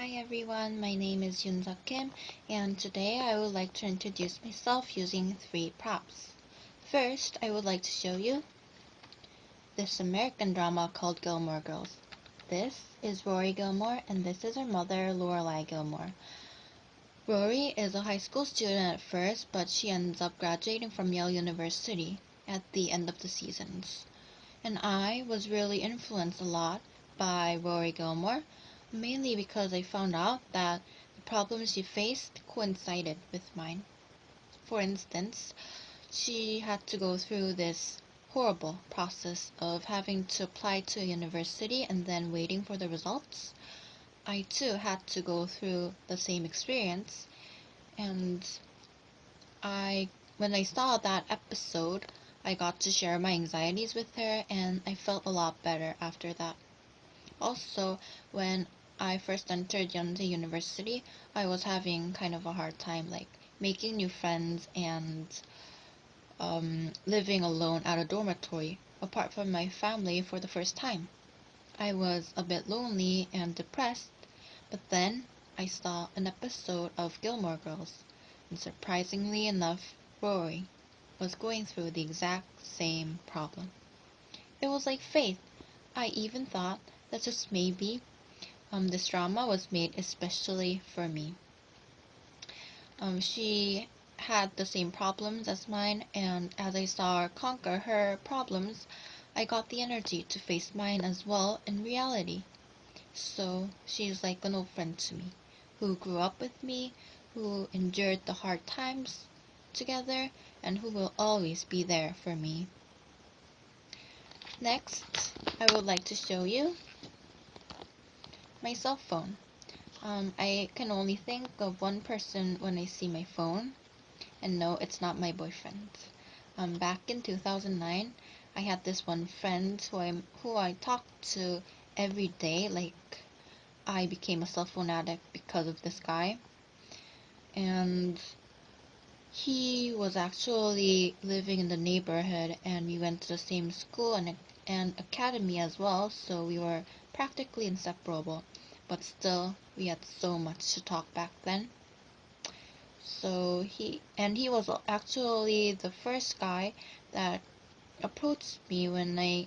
Hi everyone, my name is Yoonseok Kim, and today I would like to introduce myself using 3 props. First, I would like to show you this American drama called Gilmore Girls. This is Rory Gilmore, and this is her mother, Lorelai Gilmore. Rory is a high school student at first, but she ends up graduating from Yale University at the end of the seasons. And I was really influenced a lot by Rory Gilmore, mainly because I found out that the problems she faced coincided with mine. For instance, she had to go through this horrible process of having to apply to a university and then waiting for the results. I too had to go through the same experience, and when I saw that episode, I got to share my anxieties with her, and I felt a lot better after that. Also, when I first entered Yonsei University, I was having kind of a hard time, like making new friends and living alone at a dormitory, apart from my family for the first time. I was a bit lonely and depressed, but then I saw an episode of Gilmore Girls, and surprisingly enough, Rory was going through the exact same problem. It was like fate. I even thought that just maybe this drama was made especially for me. She had the same problems as mine, and as I saw her conquer her problems, I got the energy to face mine as well in reality. So she's like an old friend to me, who grew up with me, who endured the hard times together, and who will always be there for me. Next, I would like to show you my cell phone. I can only think of one person when I see my phone, and no, it's not my boyfriend. Back in 2009, I had this one friend who I talked to every day, like I became a cell phone addict because of this guy. And he was actually living in the neighborhood, and we went to the same school and academy as well, so we were practically inseparable. But still, we had so much to talk back then. So he was actually the first guy that approached me when I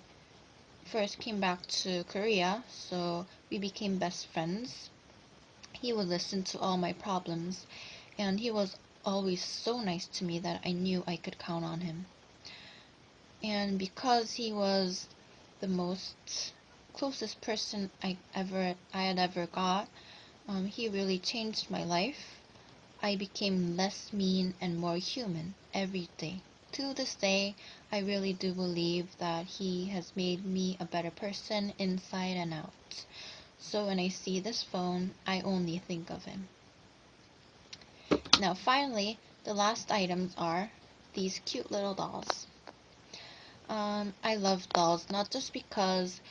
first came back to Korea, so we became best friends. He would listen to all my problems, and he was always so nice to me that I knew I could count on him. And because he was the most closest person I had ever got, he really changed my life. I became less mean and more human every day. To this day, I really do believe that he has made me a better person inside and out. So when I see this phone, I only think of him. Now finally, the last items are these cute little dolls. I love dolls, not just because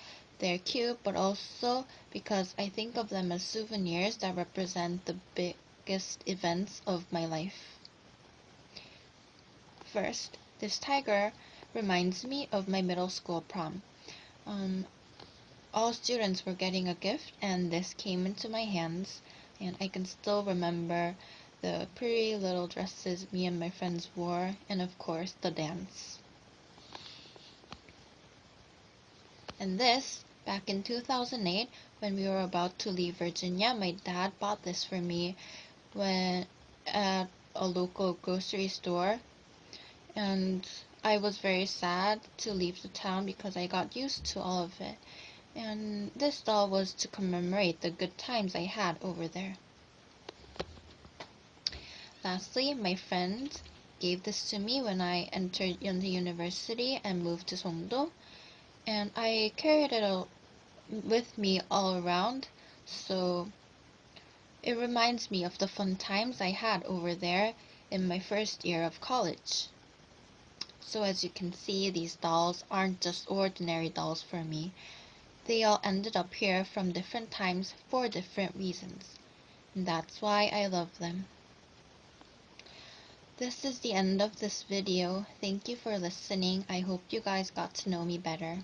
they're cute, but also because I think of them as souvenirs that represent the biggest events of my life. First, this tiger reminds me of my middle school prom. All students were getting a gift, and this came into my hands, and I can still remember the pretty little dresses me and my friends wore, and of course the dance. And this, back in 2008, when we were about to leave Virginia, my dad bought this for me when at a local grocery store, and I was very sad to leave the town because I got used to all of it. And this doll was to commemorate the good times I had over there. Lastly, my friend gave this to me when I entered Yonsei University and moved to Songdo, and I carried it with me all around, so it reminds me of the fun times I had over there in my first year of college. So as you can see, these dolls aren't just ordinary dolls for me. They all ended up here from different times for different reasons, and that's why I love them. This is the end of this video. Thank you for listening. I hope you guys got to know me better.